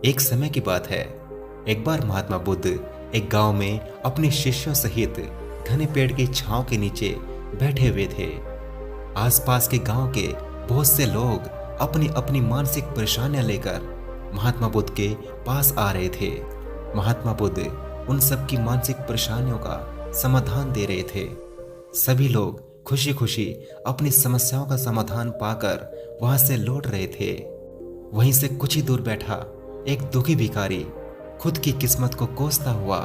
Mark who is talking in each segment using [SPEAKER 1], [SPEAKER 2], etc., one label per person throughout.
[SPEAKER 1] एक समय की बात है। एक बार महात्मा बुद्ध एक गांव में अपने शिष्यों सहित घने पेड़ की छांव के नीचे बैठे हुए थे। आसपास के गांव के बहुत से लोग अपनी अपनी मानसिक परेशानियां लेकर महात्मा बुद्ध के पास आ रहे थे। महात्मा बुद्ध उन सब की मानसिक परेशानियों का समाधान दे रहे थे। सभी लोग खुशी खुशी अपनी समस्याओं का समाधान पाकर वहां से लौट रहे थे। वहीं से कुछ ही दूर बैठा एक दुखी भिखारी खुद की किस्मत को कोसता हुआ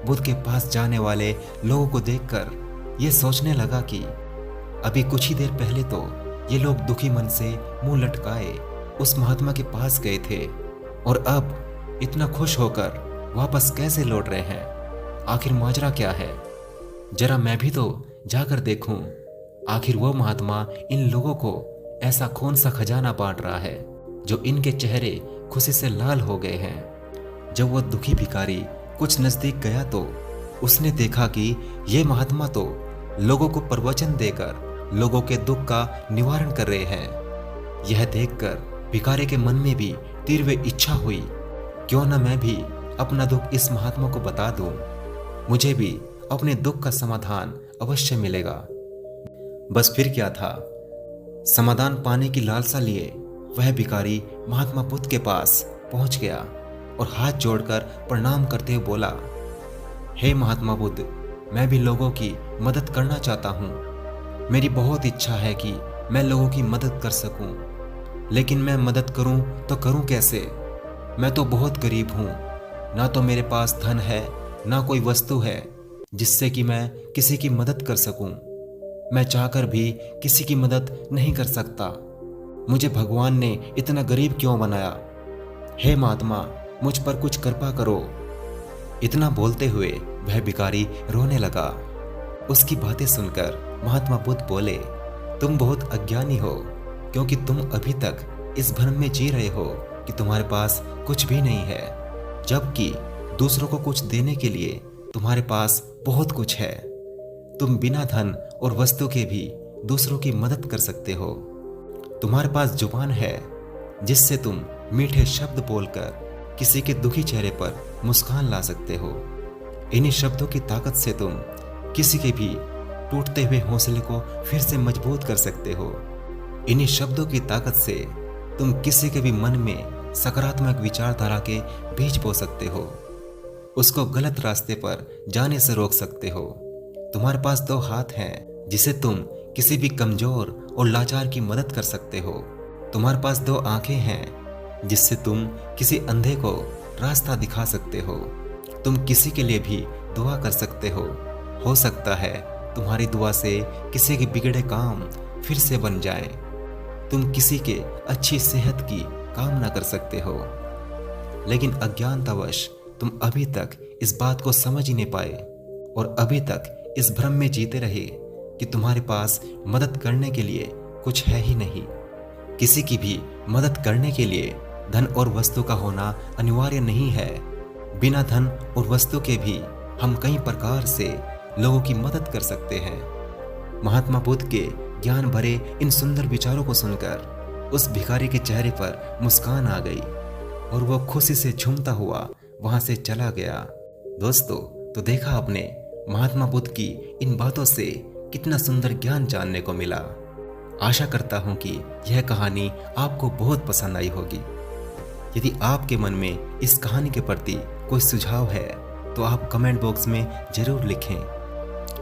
[SPEAKER 1] बुद्ध के पास जाने वाले लोगों को देखकर यह सोचने लगा कि अभी कुछ ही देर पहले तो ये लोग दुखी मन से मुंह लटकाए उस महात्मा के पास गए थे और अब इतना खुश होकर वापस कैसे लौट रहे हैं। आखिर माजरा क्या है? जरा मैं भी तो जाकर देखूं। आखिर वो महात्मा इन लोगों को ऐसा कौन सा खजाना बांट रहा है जो इनके चेहरे खुशी से लाल हो गए हैं। जब वह दुखी भिखारी कुछ नजदीक गया तो उसने देखा कि ये महात्मा तो लोगों को प्रवचन देकर लोगों के दुख का निवारण कर रहे हैं। यह देखकर भिखारी के मन में भी तीव्र इच्छा हुई, क्यों न मैं भी अपना दुख इस महात्मा को बता दूं। मुझे भी अपने दुख का समाधान अवश्य मिलेगा। बस फिर क्या था, समाधान पाने की लालसा लिए वह भिखारी महात्मा बुद्ध के पास पहुंच गया और हाथ जोड़कर प्रणाम करते हुए बोला, हे महात्मा बुद्ध, मैं भी लोगों की मदद करना चाहता हूं। मेरी बहुत इच्छा है कि मैं लोगों की मदद कर सकूं, लेकिन मैं मदद करूं तो करूं कैसे? मैं तो बहुत गरीब हूं, ना तो मेरे पास धन है ना कोई वस्तु है जिससे कि मैं किसी की मदद कर सकूं। मैं चाहकर भी किसी की मदद नहीं कर सकता। मुझे भगवान ने इतना गरीब क्यों बनाया? हे महात्मा, मुझ पर कुछ कृपा करो। इतना बोलते हुए वह भिखारी रोने लगा। उसकी बातें सुनकर महात्मा बुद्ध बोले, तुम बहुत अज्ञानी हो, क्योंकि तुम अभी तक इस भ्रम में जी रहे हो कि तुम्हारे पास कुछ भी नहीं है, जबकि दूसरों को कुछ देने के लिए तुम्हारे पास बहुत कुछ है। तुम बिना धन और वस्तु के भी दूसरों की मदद कर सकते हो। तुम्हारे पास जुबान है जिससे तुम मीठे शब्द बोलकर किसी के दुखी चेहरे पर मुस्कान ला सकते हो। इन्हीं शब्दों की ताकत से तुम किसी के भी टूटते हुए हौसले को फिर से मजबूत कर सकते हो। इन्हीं शब्दों की ताकत से तुम किसी के भी मन में सकारात्मक विचारधारा के बीज बो सकते हो, उसको गलत रास्ते पर जाने से रोक सकते हो। तुम्हारे पास दो हाथ हैं जिसे तुम किसी भी कमजोर और लाचार की मदद कर सकते हो। तुम्हारे पास दो आंखें हैं जिससे तुम किसी अंधे को रास्ता दिखा सकते हो। तुम किसी के लिए भी दुआ कर सकते हो सकता है तुम्हारी दुआ से किसी के बिगड़े काम फिर से बन जाए। तुम किसी के अच्छी सेहत की कामना कर सकते हो, लेकिन अज्ञानतावश तुम अभी तक इस बात को समझ ही नहीं पाए और अभी तक इस भ्रम में जीते रहे कि तुम्हारे पास मदद करने के लिए कुछ है ही नहीं। किसी की भी मदद करने के लिए धन और वस्तु का होना अनिवार्य नहीं है। बिना धन और वस्तु के भी हम कई प्रकार से लोगों की मदद कर सकते हैं। महात्मा बुद्ध के ज्ञान भरे इन सुंदर विचारों को सुनकर उस भिखारी के चेहरे पर मुस्कान आ गई और वह खुशी से झूमता हुआ वहां से चला गया। दोस्तों, तो देखा आपने महात्मा बुद्ध की इन बातों से कितना सुंदर ज्ञान जानने को मिला। आशा करता हूं कि यह कहानी आपको बहुत पसंद आई होगी। यदि आपके मन में इस कहानी के प्रति कोई सुझाव है तो आप कमेंट बॉक्स में जरूर लिखें।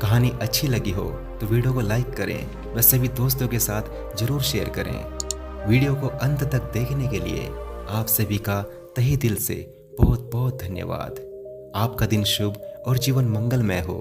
[SPEAKER 1] कहानी अच्छी लगी हो तो वीडियो को लाइक करें व सभी दोस्तों के साथ जरूर शेयर करें। वीडियो को अंत तक देखने के लिए आप सभी का तहे दिल से बहुत बहुत धन्यवाद। आपका दिन शुभ और जीवन मंगलमय हो।